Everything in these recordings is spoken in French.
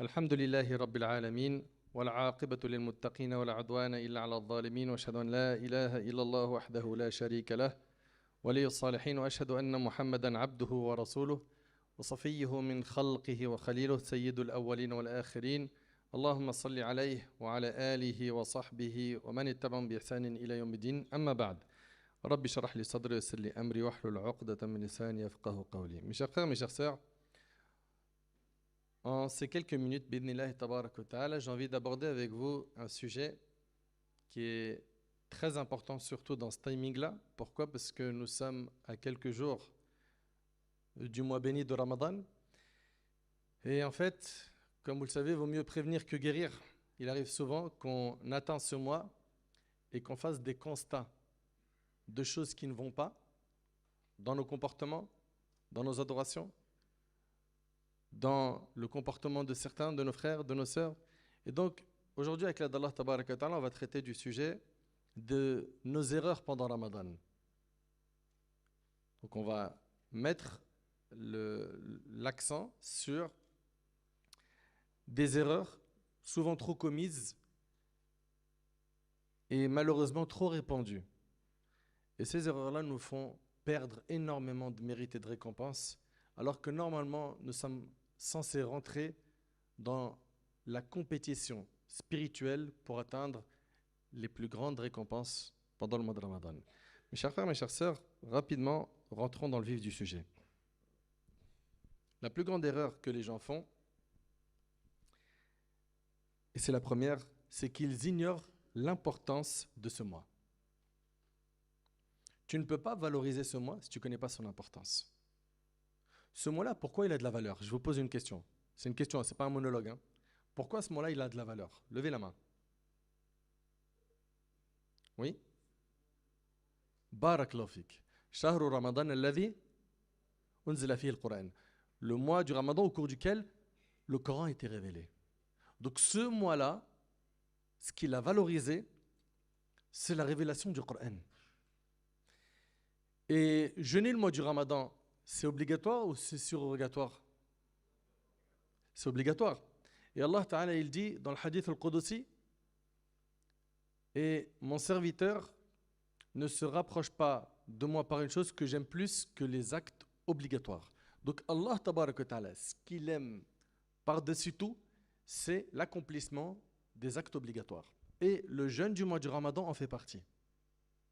الحمد لله رب العالمين والعاقبة للمتقين ولا عدوان إلا على الظالمين وأشهد أن لا إله إلا الله وحده لا شريك له ولي الصالحين وأشهد أن محمدا عبده ورسوله وصفيه من خلقه وخليله سيد الأولين والآخرين اللهم صل عليه وعلى آله وصحبه ومن اتبعهم بإحسان إلى يوم الدين أما بعد رب اشرح لي صدري ويسر لي أمري واحلل عقدة من لساني يفقهوا قولي. Mes chers frères, mes chères sœurs, en ces quelques minutes, bidnillahi tabarak wa ta'ala, j'ai envie d'aborder avec vous un sujet qui est très important, surtout dans ce timing-là. Pourquoi? Parce que nous sommes à quelques jours du mois béni de Ramadan. Et en fait, comme vous le savez, il vaut mieux prévenir que guérir. Il arrive souvent qu'on atteint ce mois et qu'on fasse des constats de choses qui ne vont pas dans nos comportements, dans nos adorations, dans le comportement de certains de nos frères, de nos sœurs. Et donc, aujourd'hui, avec l'aide d'Allah Tabaraka wa Ta'ala, on va traiter du sujet de nos erreurs pendant Ramadan. Donc, on va mettre l'accent sur des erreurs souvent trop commises et malheureusement trop répandues. Et ces erreurs-là nous font perdre énormément de mérite et de récompense, alors que normalement, nous sommes censés rentrer dans la compétition spirituelle pour atteindre les plus grandes récompenses pendant le mois de Ramadan. Mes chers frères, mes chères sœurs, rapidement, rentrons dans le vif du sujet. La plus grande erreur que les gens font, et c'est la première, c'est qu'ils ignorent l'importance de ce mois. Tu ne peux pas valoriser ce mois si tu ne connais pas son importance. Ce mois-là, pourquoi il a de la valeur? Je vous pose une question. C'est une question, ce n'est pas un monologue. Pourquoi ce mois-là, il a de la valeur? Levez la main. Oui? Barakallahu fik. Shahru Ramadan alladhi unzila fihi al-Qur'an. Le mois du Ramadan au cours duquel le Coran a été révélé. Donc ce mois-là, ce qu'il a valorisé, c'est la révélation du Coran. Et jeûner le mois du Ramadan, c'est obligatoire ou c'est surrogatoire? C'est obligatoire. Et Allah Ta'ala, il dit dans le hadith al-Qudusi, et mon serviteur ne se rapproche pas de moi par une chose que j'aime plus que les actes obligatoires. Donc Allah Ta'ala, ce qu'il aime par-dessus tout, c'est l'accomplissement des actes obligatoires. Et le jeûne du mois du Ramadan en fait partie.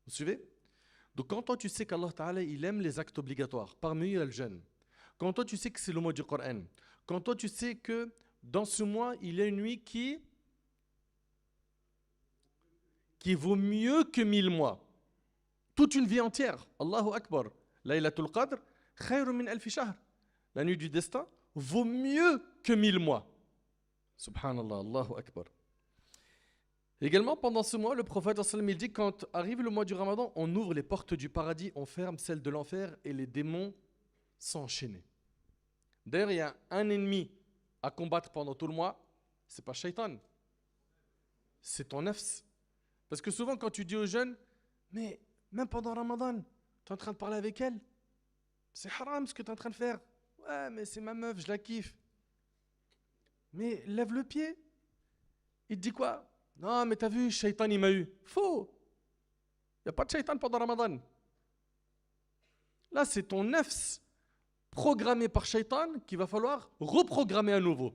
Vous suivez? Donc quand toi tu sais qu'Allah Ta'ala il aime les actes obligatoires, parmi eux il y a le jeûne. Quand toi tu sais que c'est le mois du Coran. Quand toi tu sais que dans ce mois il y a une nuit qui vaut mieux que 1000 mois. Toute une vie entière. Allahu Akbar. Laylatul Qadr, khayrun min alfi shahr. La nuit du destin vaut mieux que 1000 mois. Subhanallah, Allahu Akbar. Également, pendant ce mois, le prophète il dit quand arrive le mois du Ramadan, on ouvre les portes du paradis, on ferme celles de l'enfer et les démons sont enchaînés. D'ailleurs, il y a un ennemi à combattre pendant tout le mois, c'est pas Shaitan, c'est ton nafs. Parce que souvent, quand tu dis aux jeunes, mais même pendant Ramadan, tu es en train de parler avec elle, c'est haram ce que tu es en train de faire. Ouais, mais c'est ma meuf, je la kiffe. Mais lève le pied. Il te dit quoi? Non, mais t'as vu, Shaitan, il m'a eu. Faux. Il n'y a pas de Shaitan pendant Ramadan. Là, c'est ton nafs programmé par Shaitan qu'il va falloir reprogrammer à nouveau.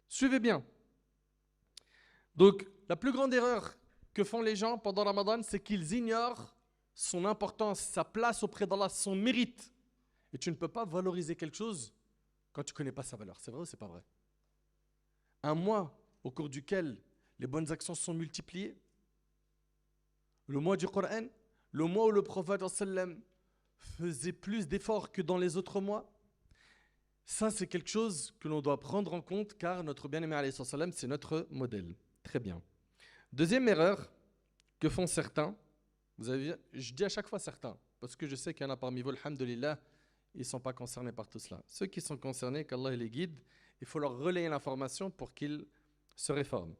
Suivez bien. Donc, la plus grande erreur que font les gens pendant Ramadan, c'est qu'ils ignorent son importance, sa place auprès d'Allah, son mérite. Et tu ne peux pas valoriser quelque chose quand tu ne connais pas sa valeur. C'est vrai ou c'est pas vrai? Un mois au cours duquel les bonnes actions sont multipliées, le mois du Coran, le mois où le prophète sallam faisait plus d'efforts que dans les autres mois, ça c'est quelque chose que l'on doit prendre en compte car notre bien-aimé alayhi sallam c'est notre modèle. Très bien. Deuxième erreur que font certains, vous avez, je dis à chaque fois certains, parce que je sais qu'il y en a parmi vous, alhamdulillah, ils ne sont pas concernés par tout cela. Ceux qui sont concernés, qu'Allah les guide, il faut leur relayer l'information pour qu'ils se réforment.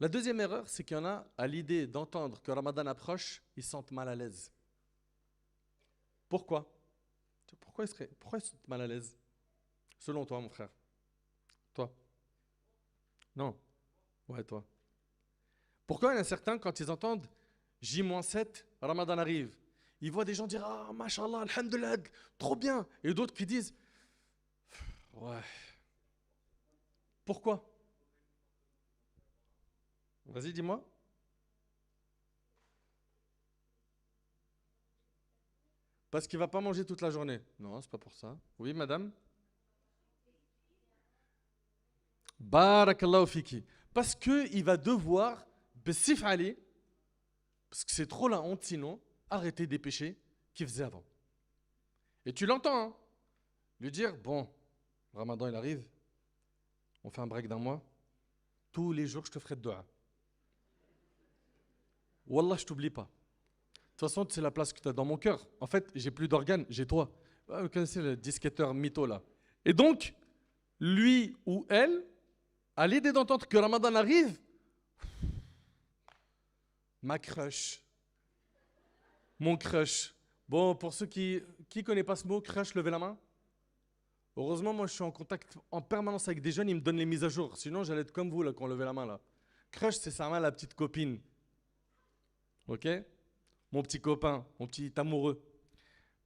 La deuxième erreur, c'est qu'il y en a, à l'idée d'entendre que Ramadan approche, ils se sentent mal à l'aise. Pourquoi? Pourquoi ils se sentent mal à l'aise? Selon toi, mon frère. Toi. Non. Ouais, toi. Pourquoi il y en a certains, quand ils entendent J-7, Ramadan arrive, ils voient des gens dire ah, mashallah, alhamdulillah, trop bien. Et d'autres qui disent ouais. Pourquoi? Vas-y, dis-moi. Parce qu'il ne va pas manger toute la journée. Non, c'est pas pour ça. Oui, madame? Barakallahu fiki. Parce qu'il va devoir, bessif ali, parce que c'est trop la honte sinon, arrêter des péchés qu'il faisait avant. Et tu l'entends, hein? Lui dire, bon, Ramadan il arrive, on fait un break d'un mois, tous les jours je te ferai de dua. Wallah, je t'oublie pas. De toute façon, c'est la place que tu as dans mon cœur. En fait, j'ai plus d'organes, j'ai toi. Vous connaissez le disquetteur mytho là. Et donc, lui ou elle, à l'idée d'entendre que Ramadan arrive, ma crush, mon crush. Bon, pour ceux qui connaissent pas ce mot, crush, levez la main. Heureusement, moi, je suis en contact en permanence avec des jeunes, ils me donnent les mises à jour. Sinon, j'allais être comme vous, là, quand on levait la main, là. Crush, c'est sa main, la petite copine. Ok? Mon petit copain, mon petit amoureux.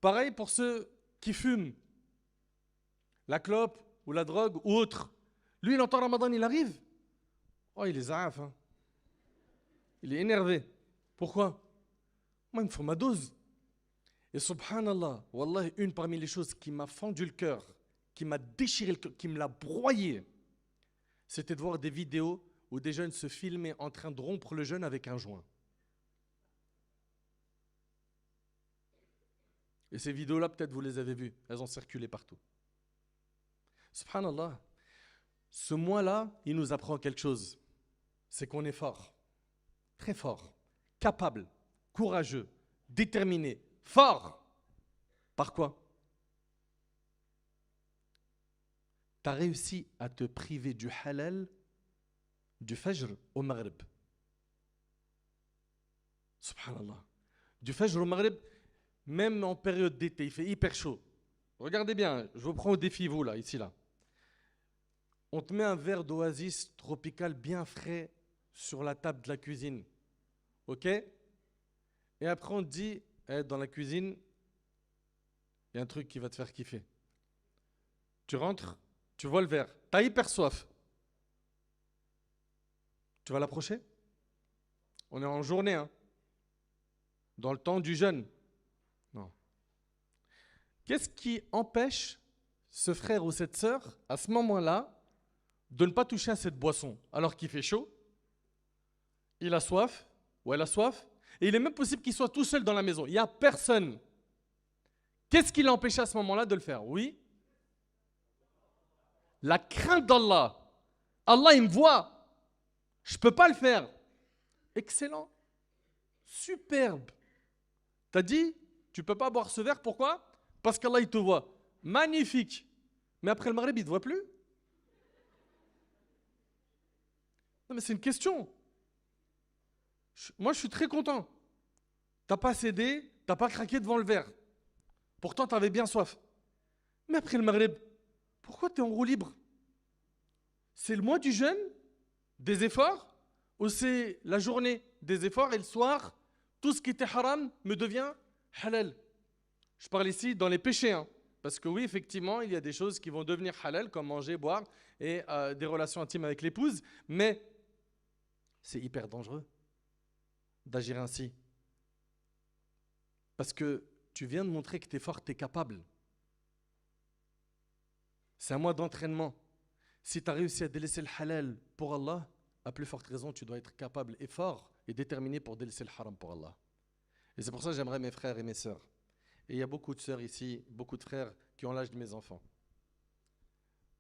Pareil pour ceux qui fument la clope ou la drogue ou autre. Lui, il entend Ramadan, il arrive. Oh, il est zaaf, hein. Il est énervé. Pourquoi? Moi, il me faut ma dose. Et subhanallah, wallah, une parmi les choses qui m'a fendu le cœur, qui m'a déchiré le cœur, qui me l'a broyé, c'était de voir des vidéos où des jeunes se filmaient en train de rompre le jeûne avec un joint. Et ces vidéos-là, peut-être vous les avez vues, elles ont circulé partout. Subhanallah, ce mois-là, il nous apprend quelque chose. C'est qu'on est fort, très fort, capable, courageux, déterminé, fort. Par quoi? Tu as réussi à te priver du halal, du fajr au maghrib. Subhanallah. Du fajr au maghrib, même en période d'été, il fait hyper chaud. Regardez bien, je vous prends au défi, vous là, ici là. On te met un verre d'oasis tropical bien frais sur la table de la cuisine. Ok? Et après on te dit, dans la cuisine, il y a un truc qui va te faire kiffer. Tu rentres, tu vois le verre, t'as hyper soif. Tu vas l'approcher? On est en journée, hein? Dans le temps du jeûne. Non. Qu'est-ce qui empêche ce frère ou cette sœur, à ce moment-là, de ne pas toucher à cette boisson alors qu'il fait chaud? Il a soif, ou elle a soif, et il est même possible qu'il soit tout seul dans la maison. Il n'y a personne. Qu'est-ce qui l'a empêché à ce moment-là de le faire? Oui? La crainte d'Allah. Allah, il me voit. Je ne peux pas le faire. Excellent. Superbe. T'as dit, tu ne peux pas boire ce verre, pourquoi? Parce qu'Allah, il te voit. Magnifique. Mais après le maghrib, il ne te voit plus? Non, mais c'est une question. Moi, je suis très content. Tu n'as pas cédé, tu n'as pas craqué devant le verre. Pourtant, tu avais bien soif. Mais après le maghrib, pourquoi tu es en roue libre? C'est le mois du jeûne, des efforts, ou c'est la journée des efforts et le soir, tout ce qui était haram me devient halal? Je parle ici dans les péchés, hein, parce que oui, effectivement, il y a des choses qui vont devenir halal, comme manger, boire et des relations intimes avec l'épouse, mais c'est hyper dangereux d'agir ainsi. Parce que tu viens de montrer que tu es fort, tu es capable. C'est un mois d'entraînement. Si tu as réussi à délaisser le halal pour Allah, à plus forte raison, tu dois être capable et fort et déterminé pour délaisser le haram pour Allah. Et c'est pour ça que j'aimerais mes frères et mes sœurs. Et il y a beaucoup de sœurs ici, beaucoup de frères qui ont l'âge de mes enfants.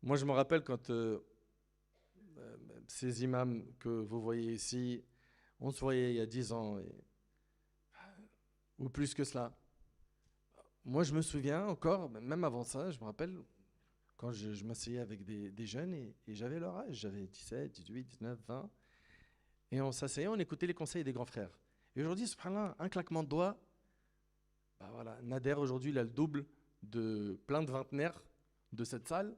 Moi, je me rappelle quand ces imams que vous voyez ici, on se voyait il y a 10 ans, ou plus que cela. Moi, je me souviens encore, même avant ça, je me rappelle, quand je m'asseyais avec des jeunes et j'avais leur âge, j'avais 17, 18, 19, 20, et on s'asseyait, on écoutait les conseils des grands frères. Et aujourd'hui, subhanallah, un claquement de doigts, bah voilà, Nader aujourd'hui, il a le double de plein de vingtenaires de cette salle.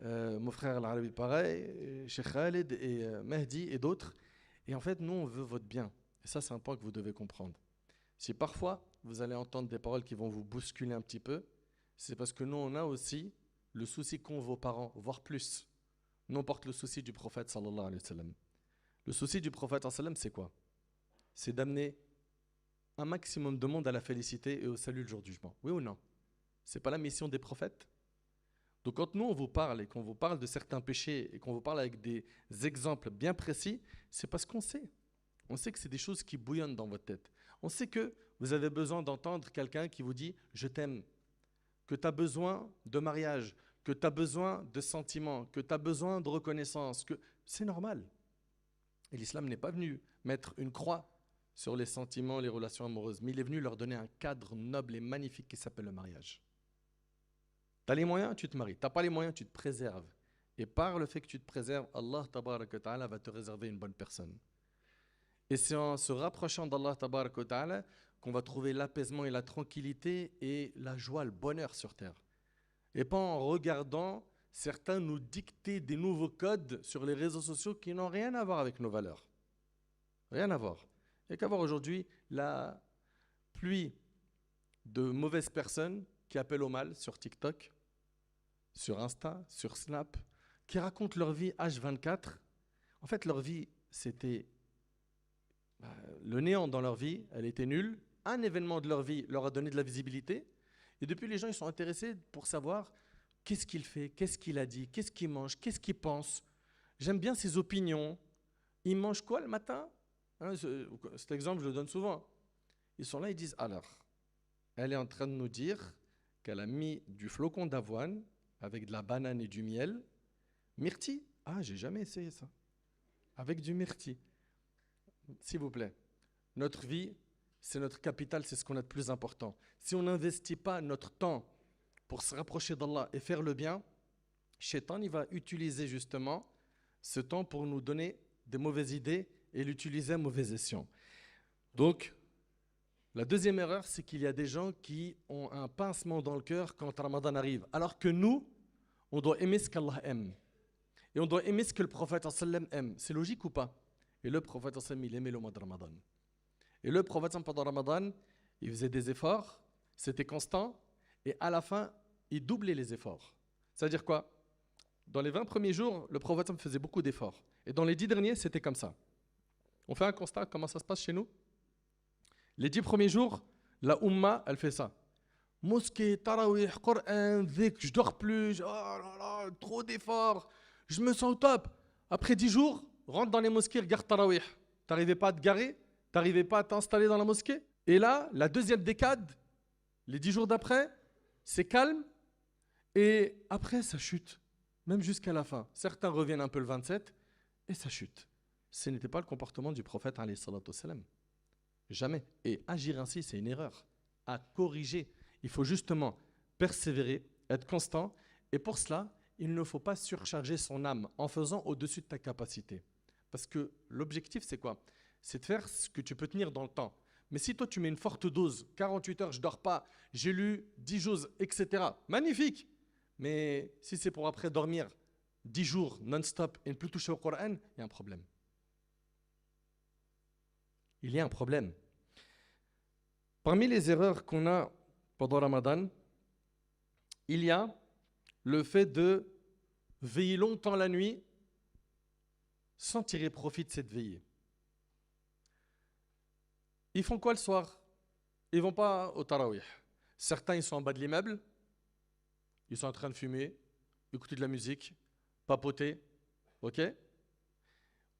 mon frère l'Arabi pareil, Cheikh Khaled et Mehdi et d'autres. Et en fait, nous, on veut votre bien. Et ça, c'est un point que vous devez comprendre. Si parfois, vous allez entendre des paroles qui vont vous bousculer un petit peu, c'est parce que nous, on a aussi le souci qu'ont vos parents, voire plus. Nous, on porte le souci du prophète, sallallahu alayhi wa sallam. Le souci du prophète, sallallahu alayhi wa sallam, c'est quoi? C'est d'amener un maximum de monde à la félicité et au salut le jour du jugement. Oui ou non? C'est pas la mission des prophètes? Donc quand nous on vous parle et qu'on vous parle de certains péchés et qu'on vous parle avec des exemples bien précis, c'est parce qu'on sait. On sait que c'est des choses qui bouillonnent dans votre tête. On sait que vous avez besoin d'entendre quelqu'un qui vous dit « je t'aime », que tu as besoin de mariage, que tu as besoin de sentiments, que tu as besoin de reconnaissance, que c'est normal. Et l'islam n'est pas venu mettre une croix sur les sentiments, les relations amoureuses, mais il est venu leur donner un cadre noble et magnifique qui s'appelle le mariage. Tu as les moyens, tu te maries. Tu n'as pas les moyens, tu te préserves. Et par le fait que tu te préserves, Allah tabaraka wa ta'ala va te réserver une bonne personne. Et c'est en se rapprochant d'Allah tabaraka wa ta'ala qu'on va trouver l'apaisement et la tranquillité et la joie, le bonheur sur terre. Et pas en regardant certains nous dicter des nouveaux codes sur les réseaux sociaux qui n'ont rien à voir avec nos valeurs. Rien à voir. Il n'y a qu'à voir aujourd'hui la pluie de mauvaises personnes qui appellent au mal sur TikTok, sur Insta, sur Snap, qui racontent leur vie H24. En fait, leur vie, c'était le néant dans leur vie, elle était nulle. Un événement de leur vie leur a donné de la visibilité. Et depuis, les gens ils sont intéressés pour savoir qu'est-ce qu'il fait, qu'est-ce qu'il a dit, qu'est-ce qu'il mange, qu'est-ce qu'il pense. J'aime bien ses opinions. Il mange quoi le matin? Hein, cet exemple, je le donne souvent. Ils sont là, ils disent, alors, elle est en train de nous dire qu'elle a mis du flocon d'avoine avec de la banane et du miel. Myrtille? Ah, j'ai jamais essayé ça. Avec du myrtille. S'il vous plaît, notre vie, c'est notre capital, c'est ce qu'on a de plus important. Si on n'investit pas notre temps pour se rapprocher d'Allah et faire le bien, Shaitan, il va utiliser justement ce temps pour nous donner des mauvaises idées et l'utiliser à mauvais escient. Donc, la deuxième erreur, c'est qu'il y a des gens qui ont un pincement dans le cœur quand Ramadan arrive. Alors que nous, on doit aimer ce qu'Allah aime. Et on doit aimer ce que le prophète sallam aime. C'est logique ou pas? Et le prophète sallam, il aimait le mois de Ramadan. Et le prophète sallam, pendant Ramadan, il faisait des efforts, c'était constant, et à la fin, il doublait les efforts. C'est-à-dire quoi? Dans les 20 premiers jours, le prophète sallam faisait beaucoup d'efforts. Et dans les 10 derniers, c'était comme ça. On fait un constat, comment ça se passe chez nous? Les 10 premiers jours, la Ummah, elle fait ça. Mosquée, tarawih, Coran, dhikr, je dors plus, oh là là, trop d'efforts, je me sens au top. Après 10 jours, rentre dans les mosquées, regarde tarawih. T'arrivais pas à te garer? T'arrivais pas à t'installer dans la mosquée? Et là, la deuxième décade, les 10 jours d'après, c'est calme. Et après, ça chute, même jusqu'à la fin. Certains reviennent un peu le 27 et ça chute. Ce n'était pas le comportement du prophète, alayhi salatu wassalam. Jamais. Et agir ainsi, c'est une erreur. À corriger. Il faut justement persévérer, être constant. Et pour cela, il ne faut pas surcharger son âme en faisant au-dessus de ta capacité. Parce que l'objectif, c'est quoi? C'est de faire ce que tu peux tenir dans le temps. Mais si toi, tu mets une forte dose, 48 heures, je ne dors pas, j'ai lu 10 choses, etc. Magnifique. Mais si c'est pour après dormir 10 jours non-stop et ne plus toucher au Coran, il y a un problème. Il y a un problème. Parmi les erreurs qu'on a pendant Ramadan, il y a le fait de veiller longtemps la nuit sans tirer profit de cette veillée. Ils font quoi le soir? Ils ne vont pas au tarawih. Certains, ils sont en bas de l'immeuble, ils sont en train de fumer, écouter de la musique, papoter, ok?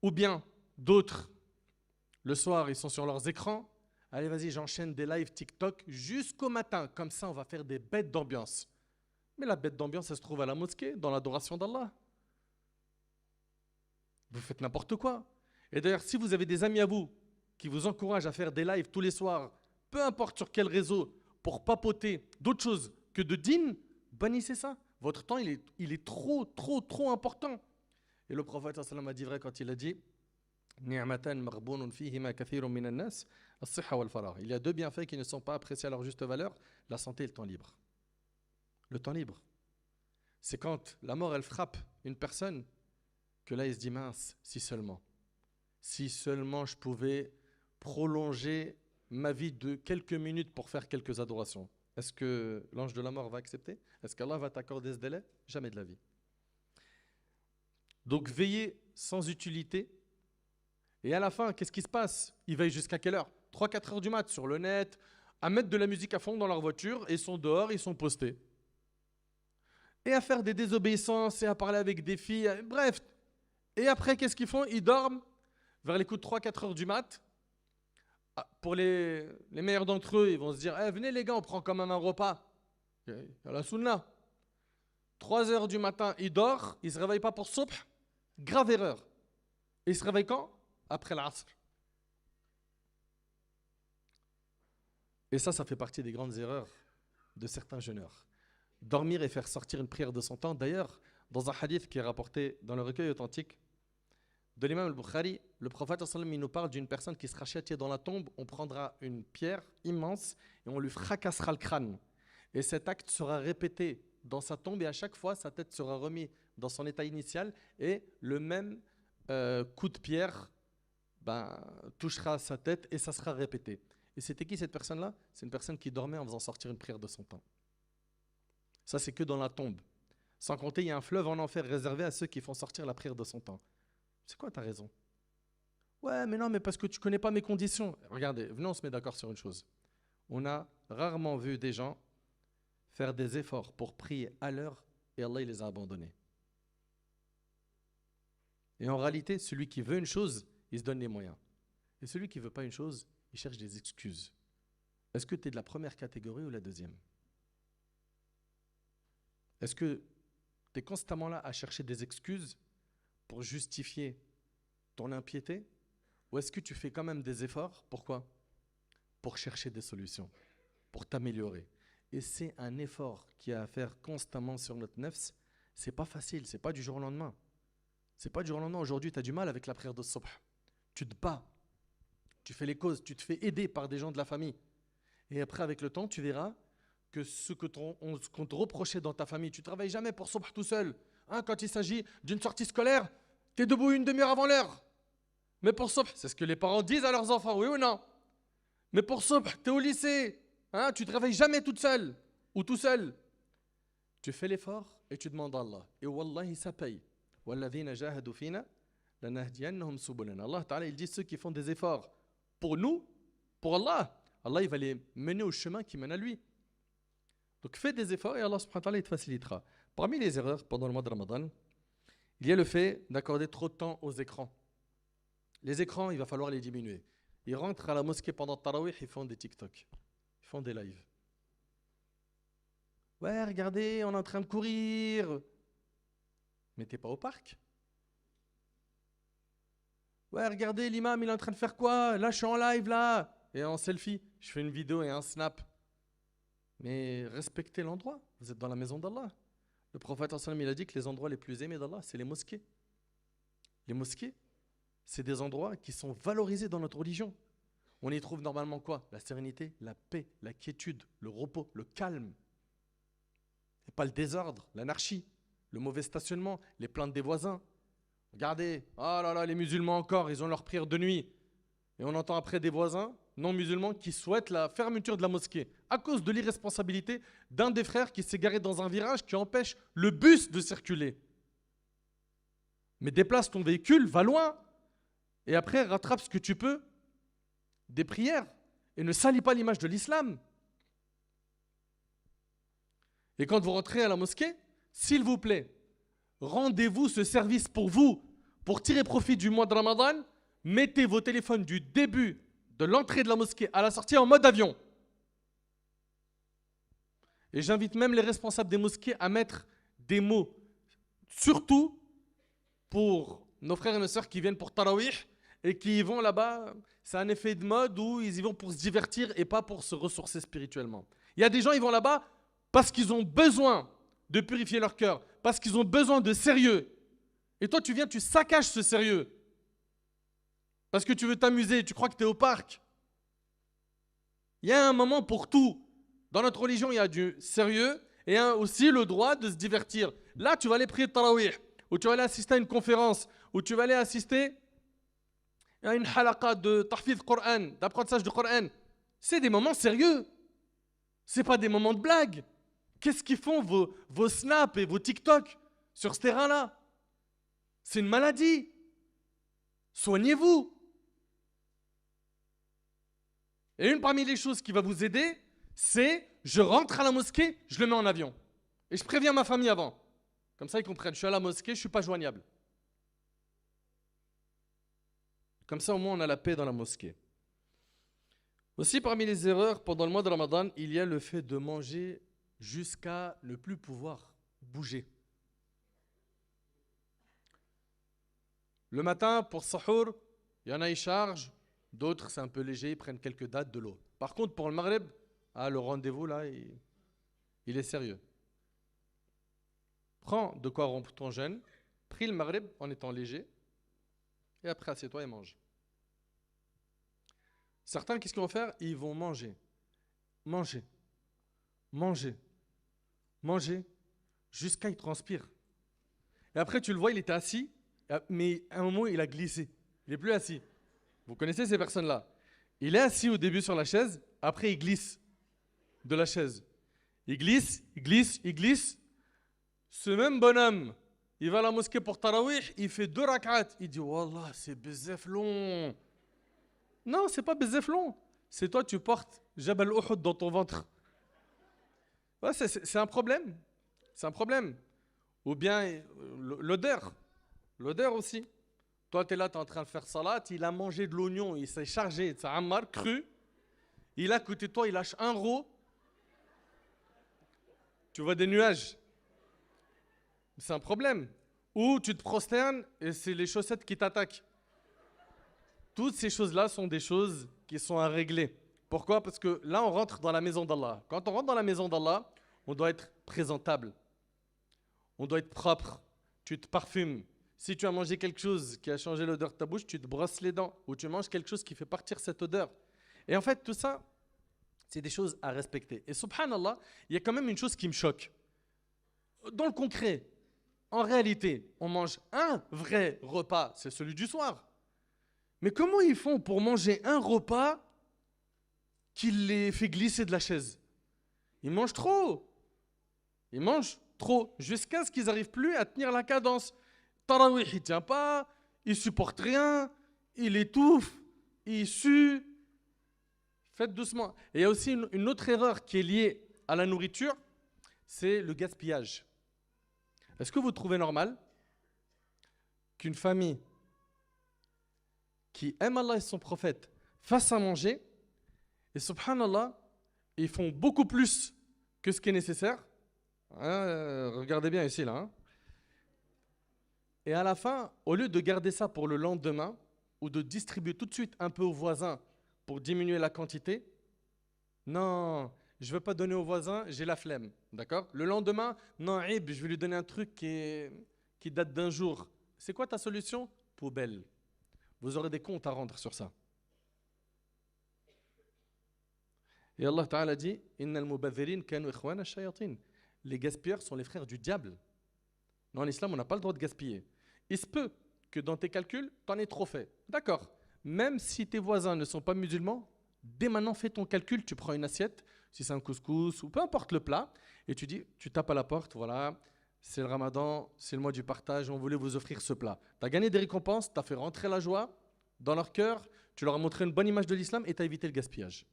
Ou bien d'autres, le soir, ils sont sur leurs écrans. Allez, vas-y, j'enchaîne des lives TikTok jusqu'au matin. Comme ça, on va faire des bêtes d'ambiance. Mais la bête d'ambiance, elle se trouve à la mosquée, dans l'adoration d'Allah. Vous faites n'importe quoi. Et d'ailleurs, si vous avez des amis à vous qui vous encouragent à faire des lives tous les soirs, peu importe sur quel réseau, pour papoter d'autres choses que de din, bannissez ça. Votre temps, il est trop, trop, trop important. Et le prophète sallallahu alayhi wa sallam a dit vrai quand il a dit il y a deux bienfaits qui ne sont pas appréciés à leur juste valeur, la santé et le temps libre. Le temps libre. C'est quand la mort, elle frappe une personne, que là, il se dit, mince, si seulement je pouvais prolonger ma vie de quelques minutes pour faire quelques adorations. Est-ce que l'ange de la mort va accepter? Est-ce qu'Allah va t'accorder ce délai? Jamais de la vie. Donc veiller sans utilité. Et à la fin, qu'est-ce qui se passe? Ils veillent jusqu'à quelle heure? 3-4 heures du mat sur le net, à mettre de la musique à fond dans leur voiture, et ils sont dehors, ils sont postés. Et à faire des désobéissances, et à parler avec des filles, bref. Et après, qu'est-ce qu'ils font? Ils dorment vers les coups de 3-4 heures du mat. Pour les meilleurs d'entre eux, ils vont se dire, venez les gars, on prend quand même un repas. Okay. À la sunna. 3 heures du matin, il dort, il ne se réveille pas pour subh. Grave erreur. Et il se réveille quand? Après l'asr. Et ça fait partie des grandes erreurs de certains jeûneurs. Dormir et faire sortir une prière de son temps. D'ailleurs, dans un hadith qui est rapporté dans le recueil authentique de l'imam al-Bukhari, le prophète sallam, il nous parle d'une personne qui sera châtiée dans la tombe. On prendra une pierre immense et on lui fracassera le crâne. Et cet acte sera répété dans sa tombe et à chaque fois, sa tête sera remise dans son état initial et le même coup de pierre touchera sa tête et ça sera répété. Et c'était qui cette personne-là? C'est une personne qui dormait en faisant sortir une prière de son temps. Ça, c'est que dans la tombe. Sans compter, il y a un fleuve en enfer réservé à ceux qui font sortir la prière de son temps. C'est quoi ta raison? Ouais, mais non, mais parce que tu ne connais pas mes conditions. Regardez, venez, on se met d'accord sur une chose. On a rarement vu des gens faire des efforts pour prier à l'heure et Allah il les a abandonnés. Et en réalité, celui qui veut une chose, il se donne les moyens. Et celui qui ne veut pas une chose, il cherche des excuses. Est-ce que tu es de la première catégorie ou la deuxième? Est-ce que tu es constamment là à chercher des excuses pour justifier ton impiété? Ou est-ce que tu fais quand même des efforts? Pourquoi? Pour chercher des solutions, pour t'améliorer. Et c'est un effort qui a à faire constamment sur notre nefs. C'est pas facile, c'est pas du jour au lendemain. C'est pas du jour au lendemain. Aujourd'hui, tu as du mal avec la prière de subh. Tu te bats, tu fais les causes, tu te fais aider par des gens de la famille. Et après, avec le temps, tu verras que ce qu'on te reprochait dans ta famille, tu ne travailles jamais pour subh tout seul. Hein, quand il s'agit d'une sortie scolaire, tu es debout une demi-heure avant l'heure. Mais pour subh, c'est ce que les parents disent à leurs enfants, oui ou non? Mais pour subh, tu es au lycée, hein, tu ne te réveilles jamais toute seule ou tout seul. Tu fais l'effort et tu demandes à Allah. Et wallahi, ça paye. وَالَّذِينَ جَاهَدُوا فِينَا لَنَهْدِيَنَّهُمْ سُبُلَنَا. Allah Ta'ala, il dit ceux qui font des efforts pour nous, pour Allah, Allah il va les mener au chemin qui mène à lui. Donc fais des efforts et Allah subhanahu wa ta'ala il te facilitera. Parmi les erreurs pendant le mois de Ramadan, il y a le fait d'accorder trop de temps aux écrans. Les écrans, il va falloir les diminuer. Ils rentrent à la mosquée pendant le tarawih, ils font des TikTok, ils font des lives. Ouais, regardez, on est en train de courir. Mais t'es pas au parc. Ouais, regardez, l'imam, il est en train de faire quoi? Là, je suis en live, là. Et en selfie, je fais une vidéo et un snap. Mais respectez l'endroit. Vous êtes dans la maison d'Allah. Le prophète il a dit que les endroits les plus aimés d'Allah, c'est les mosquées. Les mosquées, c'est des endroits qui sont valorisés dans notre religion. On y trouve normalement quoi? La sérénité, la paix, la quiétude, le repos, le calme. Et pas le désordre, l'anarchie, le mauvais stationnement, les plaintes des voisins. Regardez, oh là là, les musulmans encore, ils ont leur prière de nuit. Et on entend après des voisins non musulmans qui souhaitent la fermeture de la mosquée à cause de l'irresponsabilité d'un des frères qui s'est garé dans un virage qui empêche le bus de circuler. Mais déplace ton véhicule, va loin, et après rattrape ce que tu peux des prières et ne salis pas l'image de l'islam. Et quand vous rentrez à la mosquée, s'il vous plaît, rendez-vous ce service pour vous, pour tirer profit du mois de Ramadan. Mettez vos téléphones du début de l'entrée de la mosquée à la sortie en mode avion. Et j'invite même les responsables des mosquées à mettre des mots, surtout pour nos frères et nos sœurs qui viennent pour Tarawih et qui y vont là-bas. C'est un effet de mode où ils y vont pour se divertir et pas pour se ressourcer spirituellement. Il y a des gens, ils vont là-bas parce qu'ils ont besoin de purifier leur cœur, parce qu'ils ont besoin de sérieux. Et toi, tu viens, tu saccages ce sérieux. Parce que tu veux t'amuser, tu crois que tu es au parc. Il y a un moment pour tout. Dans notre religion, il y a du sérieux et aussi le droit de se divertir. Là, tu vas aller prier le tarawih, ou tu vas aller assister à une conférence, ou tu vas aller assister à une halaqa de tahfidh Coran, d'apprentissage du Coran. C'est des moments sérieux. Ce n'est pas des moments de blague. Qu'est-ce qu'ils font vos snaps et vos TikTok sur ce terrain-là? C'est une maladie. Soignez-vous. Et une parmi les choses qui va vous aider, c'est je rentre à la mosquée, je le mets en avion. Et je préviens ma famille avant. Comme ça, ils comprennent. Je suis à la mosquée, je ne suis pas joignable. Comme ça, au moins, on a la paix dans la mosquée. Aussi, parmi les erreurs, pendant le mois de Ramadan, il y a le fait de manger jusqu'à ne plus pouvoir bouger. Le matin, pour Sahour, il y en a, ils chargent. D'autres, c'est un peu léger, ils prennent quelques dates de l'eau. Par contre, pour le Maghreb, le rendez-vous, là, il est sérieux. Prends de quoi rompre ton jeûne, prie le Maghreb en étant léger, et après, assieds-toi et mange. Certains, qu'est-ce qu'ils vont faire? Ils vont manger, manger, manger, manger, jusqu'à il transpire. Et après, tu le vois, il était assis, mais à un moment, il a glissé. Il n'est plus assis. Vous connaissez ces personnes-là? Il est assis au début sur la chaise, après, il glisse de la chaise. Il glisse, il glisse, il glisse. Ce même bonhomme, il va à la mosquée pour Tarawih, il fait 2 rak'at. Il dit, Wallah, c'est bezef long. Non, c'est pas bezef long. C'est toi, tu portes Jabal Uhud dans ton ventre. Ouais, c'est un problème. C'est un problème. Ou bien l'odeur. L'odeur aussi. Toi, tu es là, tu es en train de faire salat, il a mangé de l'oignon, il s'est chargé de sa ammar cru. Il est à côté de toi, il lâche un roux. Tu vois des nuages. C'est un problème. Ou tu te prosternes et c'est les chaussettes qui t'attaquent. Toutes ces choses-là sont des choses qui sont à régler. Pourquoi? Parce que là, on rentre dans la maison d'Allah. Quand on rentre dans la maison d'Allah, on doit être présentable. On doit être propre. Tu te parfumes. Si tu as mangé quelque chose qui a changé l'odeur de ta bouche, tu te brosses les dents. Ou tu manges quelque chose qui fait partir cette odeur. Et en fait, tout ça, c'est des choses à respecter. Et subhanallah, il y a quand même une chose qui me choque. Dans le concret, en réalité, on mange un vrai repas, c'est celui du soir. Mais comment ils font pour manger un repas qui les fait glisser de la chaise? Ils mangent trop. Ils mangent trop, jusqu'à ce qu'ils n'arrivent plus à tenir la cadence. Tarawih, il ne tient pas, il ne supporte rien, il étouffe, il sue. Faites doucement. Et il y a aussi une autre erreur qui est liée à la nourriture, c'est le gaspillage. Est-ce que vous trouvez normal qu'une famille qui aime Allah et son prophète fasse à manger, et subhanallah, ils font beaucoup plus que ce qui est nécessaire? Regardez bien ici, là. Hein. Et à la fin, au lieu de garder ça pour le lendemain, ou de distribuer tout de suite un peu aux voisins pour diminuer la quantité, non, je ne veux pas donner aux voisins, j'ai la flemme. D'accord? Le lendemain, non, je vais lui donner un truc qui date d'un jour. C'est quoi ta solution? Poubelle. Vous aurez des comptes à rendre sur ça. Et Allah Ta'ala dit, Innal mubadhirin kanu ikhwana ash-shayatin. Les gaspilleurs sont les frères du diable. Dans l'islam, on n'a pas le droit de gaspiller. Il se peut que dans tes calculs, tu en aies trop fait. D'accord. Même si tes voisins ne sont pas musulmans, dès maintenant, fais ton calcul, tu prends une assiette, si c'est un couscous ou peu importe le plat, et tu dis, tu tapes à la porte, voilà, c'est le ramadan, c'est le mois du partage, on voulait vous offrir ce plat. Tu as gagné des récompenses, tu as fait rentrer la joie dans leur cœur, tu leur as montré une bonne image de l'islam et tu as évité le gaspillage.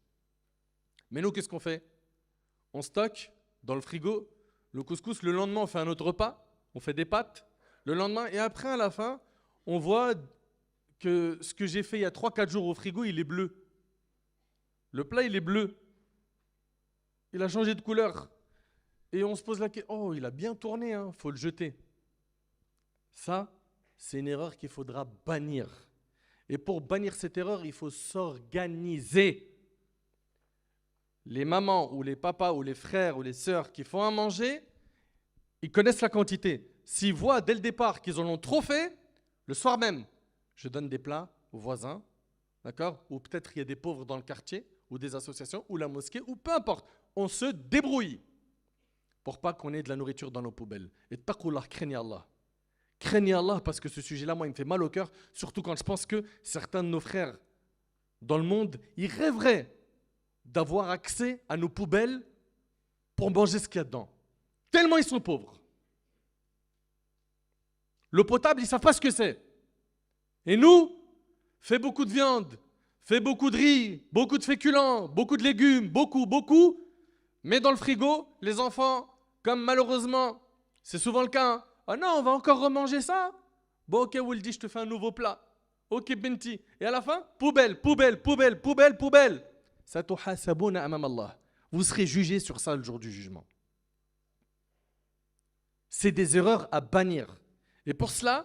Mais nous, qu'est-ce qu'on fait? On stocke dans le frigo le couscous, le lendemain, on fait un autre repas, on fait des pâtes, le lendemain, et après, à la fin, on voit que ce que j'ai fait il y a 3-4 jours au frigo, il est bleu. Le plat, il est bleu. Il a changé de couleur. Et on se pose la question, oh, il a bien tourné, hein, faut le jeter. Ça, c'est une erreur qu'il faudra bannir. Et pour bannir cette erreur, il faut s'organiser. Les mamans ou les papas ou les frères ou les sœurs qui font à manger, ils connaissent la quantité. S'ils voient dès le départ qu'ils en ont trop fait, le soir même, je donne des plats aux voisins, d'accord? Ou peut-être il y a des pauvres dans le quartier, ou des associations, ou la mosquée, ou peu importe. On se débrouille pour pas qu'on ait de la nourriture dans nos poubelles. Et taqullah, craignez Allah. Craignez Allah parce que ce sujet-là, moi, il me fait mal au cœur, surtout quand je pense que certains de nos frères dans le monde, ils rêveraient d'avoir accès à nos poubelles pour manger ce qu'il y a dedans. Tellement ils sont pauvres. L'eau potable, ils ne savent pas ce que c'est. Et nous, fais beaucoup de viande, fais beaucoup de riz, beaucoup de féculents, beaucoup de légumes, beaucoup. Mets dans le frigo, les enfants, comme malheureusement, c'est souvent le cas. Hein. Ah non, on va encore remanger ça. Bon, ok, Wildy, je te fais un nouveau plat. Ok, Benti. Et à la fin, poubelle. Satuhasabouna amam Allah. Vous serez jugés sur ça le jour du jugement. C'est des erreurs à bannir. Et pour cela,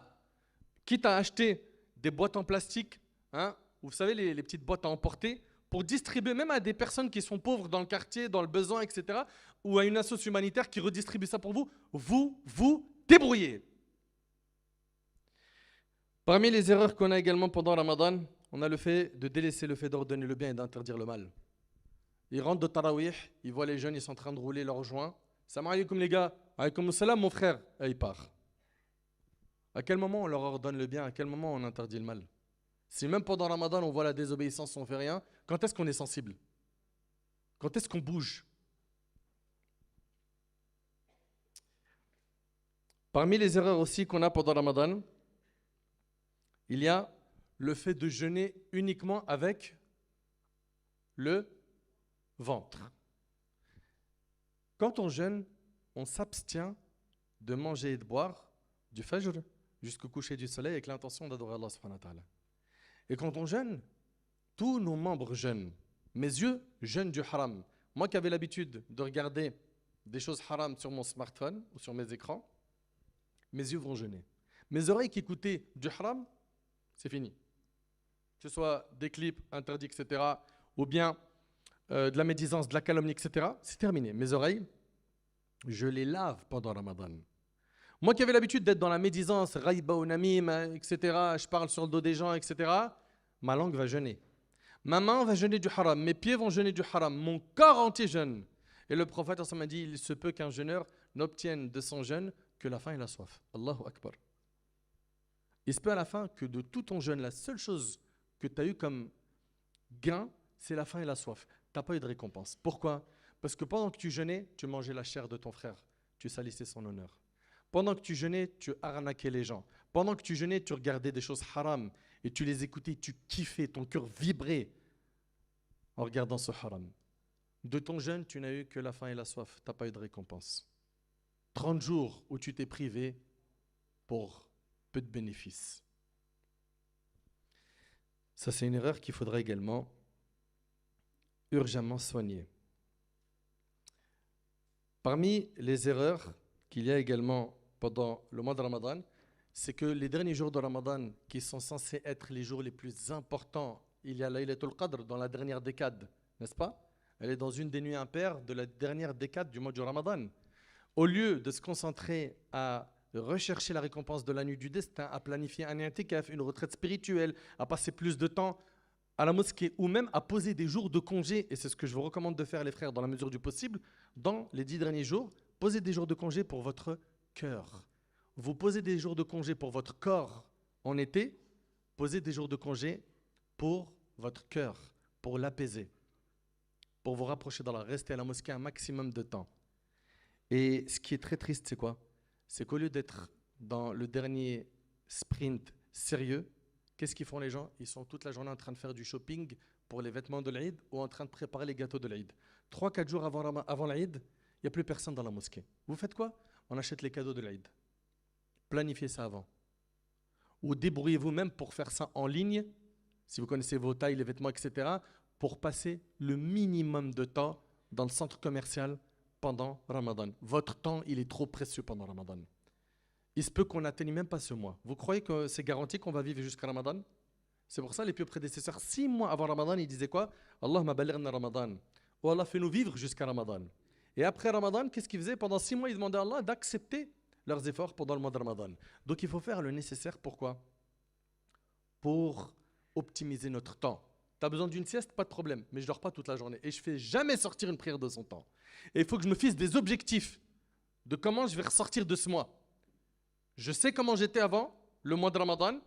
quitte à acheter des boîtes en plastique, hein, vous savez, les petites boîtes à emporter, pour distribuer même à des personnes qui sont pauvres dans le quartier, dans le besoin, etc., ou à une association humanitaire qui redistribue ça pour vous, vous débrouillez. Parmi les erreurs qu'on a également pendant Ramadan, on a le fait de délaisser le fait d'ordonner le bien et d'interdire le mal. Ils rentrent de Tarawih, ils voient les jeunes, ils sont en train de rouler leurs joints. Salam alaikum les gars, alaikum salam mon frère, et il part. À quel moment on leur ordonne le bien, à quel moment on interdit le mal? Si même pendant Ramadan on voit la désobéissance, on ne fait rien, quand est-ce qu'on est sensible? Quand est-ce qu'on bouge? Parmi les erreurs aussi qu'on a pendant Ramadan, il y a le fait de jeûner uniquement avec le ventre. Quand on jeûne, on s'abstient de manger et de boire du fajr jusqu'au coucher du soleil avec l'intention d'adorer Allah subhanahu wa ta'ala. Et quand on jeûne, tous nos membres jeûnent. Mes yeux jeûnent du haram. Moi qui avais l'habitude de regarder des choses haram sur mon smartphone ou sur mes écrans, mes yeux vont jeûner. Mes oreilles qui écoutaient du haram, c'est fini. Que ce soit des clips interdits, etc., ou bien de la médisance, de la calomnie, etc., c'est terminé. Mes oreilles, je les lave pendant Ramadan. Moi qui avais l'habitude d'être dans la médisance, raïba ou namim, etc., je parle sur le dos des gens, etc., ma langue va jeûner. Ma main va jeûner du haram, mes pieds vont jeûner du haram, mon corps entier jeûne. Et le prophète m'a dit, il se peut qu'un jeûneur n'obtienne de son jeûne que la faim et la soif. Allahu Akbar. Il se peut à la fin que de tout ton jeûne, la seule chose que tu as eu comme gain, c'est la faim et la soif. Tu n'as pas eu de récompense. Pourquoi? Parce que pendant que tu jeûnais, tu mangeais la chair de ton frère. Tu salissais son honneur. Pendant que tu jeûnais, tu arnaquais les gens. Pendant que tu jeûnais, tu regardais des choses haram et tu les écoutais, tu kiffais, ton cœur vibrait en regardant ce haram. De ton jeûne, tu n'as eu que la faim et la soif. Tu n'as pas eu de récompense. 30 jours où tu t'es privé pour peu de bénéfices. Ça, c'est une erreur qu'il faudra également urgemment soigner. Parmi les erreurs qu'il y a également pendant le mois de Ramadan, c'est que les derniers jours de Ramadan, qui sont censés être les jours les plus importants, il y a Laylatul Qadr dans la dernière décade, n'est-ce pas? Elle est dans une des nuits impaires de la dernière décade du mois du Ramadan. Au lieu de se concentrer à rechercher la récompense de la nuit du destin, à planifier un i'tikaf, une retraite spirituelle, à passer plus de temps à la mosquée ou même à poser des jours de congé, et c'est ce que je vous recommande de faire les frères dans la mesure du possible, dans les 10 derniers jours, posez des jours de congé pour votre cœur. Vous posez des jours de congé pour votre corps en été, posez des jours de congé pour votre cœur, pour l'apaiser, pour vous rapprocher d'Allah, rester à la mosquée un maximum de temps. Et ce qui est très triste, c'est quoi? C'est qu'au lieu d'être dans le dernier sprint sérieux, qu'est-ce qu'ils font les gens? Ils sont toute la journée en train de faire du shopping pour les vêtements de l'Aïd ou en train de préparer les gâteaux de l'Aïd. 3-4 jours avant l'Aïd, il n'y a plus personne dans la mosquée. Vous faites quoi? On achète les cadeaux de l'Aïd. Planifiez ça avant. Ou débrouillez-vous même pour faire ça en ligne, si vous connaissez vos tailles, les vêtements, etc., pour passer le minimum de temps dans le centre commercial pendant Ramadan. Votre temps, il est trop précieux pendant Ramadan. Il se peut qu'on n'atteigne même pas ce mois. Vous croyez que c'est garanti qu'on va vivre jusqu'à Ramadan? C'est pour ça les pieux prédécesseurs, 6 mois avant Ramadan, ils disaient quoi? Allahumma balighna Ramadan. Oh Allah, fais-nous vivre jusqu'à Ramadan. Et après Ramadan, qu'est-ce qu'ils faisaient? Pendant 6 mois, ils demandaient à Allah d'accepter leurs efforts pendant le mois de Ramadan. Donc il faut faire le nécessaire. Pourquoi? Pour optimiser notre temps. Tu as besoin d'une sieste, pas de problème, mais je ne dors pas toute la journée. Et je ne fais jamais sortir une prière de son temps. Et il faut que je me fixe des objectifs de comment je vais ressortir de ce mois. Je sais comment j'étais avant, le mois de Ramadan.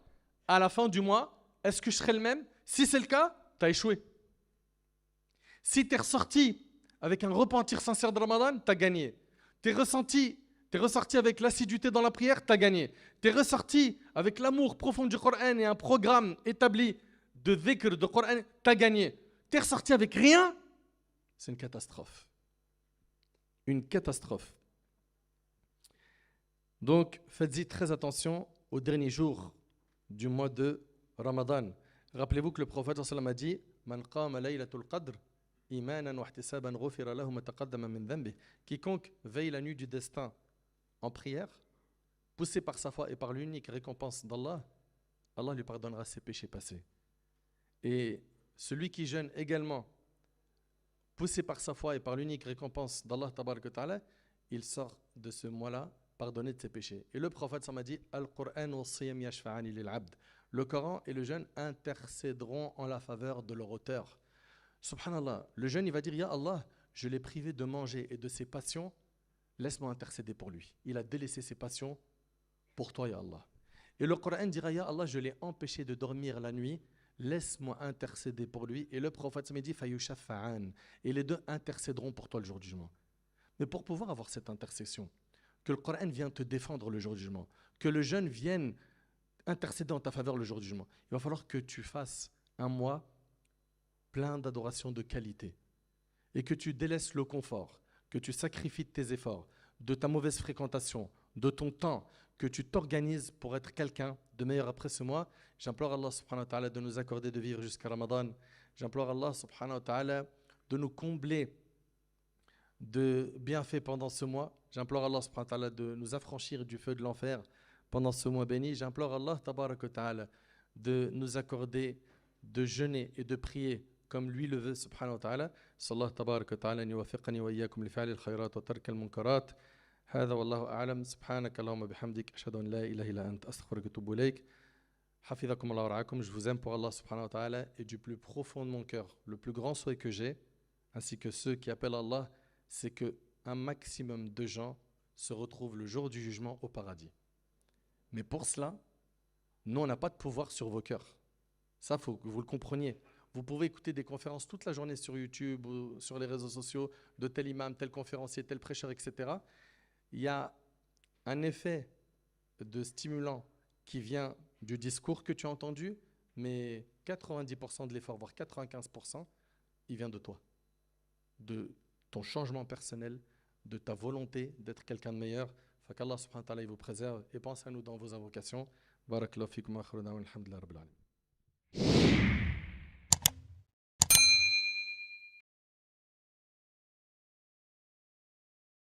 À la fin du mois, est-ce que je serai le même? Si c'est le cas, tu as échoué. Si tu es ressorti avec un repentir sincère de Ramadan, tu as gagné. Tu es ressorti avec l'assiduité dans la prière, tu as gagné. Tu es ressorti avec l'amour profond du Coran et un programme établi de dhikr, de Coran, tu as gagné. Tu es ressorti avec rien, c'est une catastrophe. Une catastrophe. Donc, faites-y très attention aux derniers jours du mois de Ramadan. Rappelez-vous que le prophète sallallahu alayhi wa sallam a dit Man qama laylatul qadr imanan wa ihtisaban ghufira lahu ma taqaddama min dhanbi. Quiconque veille la nuit du destin en prière, poussé par sa foi et par l'unique récompense d'Allah, Allah lui pardonnera ses péchés passés. Et celui qui jeûne également, poussé par sa foi et par l'unique récompense d'Allah tabaraka wa ta'ala, il sort de ce mois-là pardonné de ses péchés. Et le prophète m'a dit Al-Qur'an wa siyam yashfa'ani lil-'abd. Le Coran et le jeûne intercéderont en la faveur de leur auteur. Subhanallah, le jeûne il va dire Ya Allah, je l'ai privé de manger et de ses passions, laisse-moi intercéder pour lui. Il a délaissé ses passions pour toi, Ya Allah. Et le Coran dira Ya Allah, je l'ai empêché de dormir la nuit, laisse-moi intercéder pour lui. Et le prophète m'a dit Fayushafa'an. Et les deux intercéderont pour toi le jour du jugement. Mais pour pouvoir avoir cette intercession, que le Coran vienne te défendre le jour du jugement, que le jeûne vienne intercéder en ta faveur le jour du jugement, il va falloir que tu fasses un mois plein d'adoration de qualité et que tu délaisses le confort, que tu sacrifies tes efforts, de ta mauvaise fréquentation, de ton temps, que tu t'organises pour être quelqu'un de meilleur après ce mois. J'implore Allah subhanahu wa ta'ala de nous accorder de vivre jusqu'à Ramadan. J'implore Allah subhanahu wa ta'ala de nous combler de bienfaits pendant ce mois. J'implore Allah subhanahu wa ta'ala de nous affranchir du feu de l'enfer pendant ce mois béni. J'implore Allah tabarak wa ta'ala de nous accorder de jeûner et de prier comme lui le veut subhanahu wa ta'ala. Sallallahu tabarak wa ta'ala an yuwaffiqani wa iyyakum li fi'li al-khayrat wa tark al-munkarat. هذا والله أعلم سبحانك اللهم بحمدك أشهد أن لا إله إلا أنت أستغفرك وأتوب إليك حفظكم الله ورعاكم. Je vous aime pour Allah subhanahu wa ta'ala et du plus profond de mon cœur, le plus grand souhait que j'ai, ainsi que ceux qui appellent Allah, c'est qu'un maximum de gens se retrouvent le jour du jugement au paradis. Mais pour cela, nous, on n'a pas de pouvoir sur vos cœurs. Ça, il faut que vous le compreniez. Vous pouvez écouter des conférences toute la journée sur YouTube ou sur les réseaux sociaux de tel imam, tel conférencier, tel prêcheur, etc. Il y a un effet de stimulant qui vient du discours que tu as entendu, mais 90% de l'effort, voire 95%, il vient de toi, de ton changement personnel, de ta volonté d'être quelqu'un de meilleur. Qu'Allah subhanahu wa ta'ala vous préserve et pense à nous dans vos invocations. Barakallahu fikum wa akhiru da'wana alhamdulillahi rabbil alamin.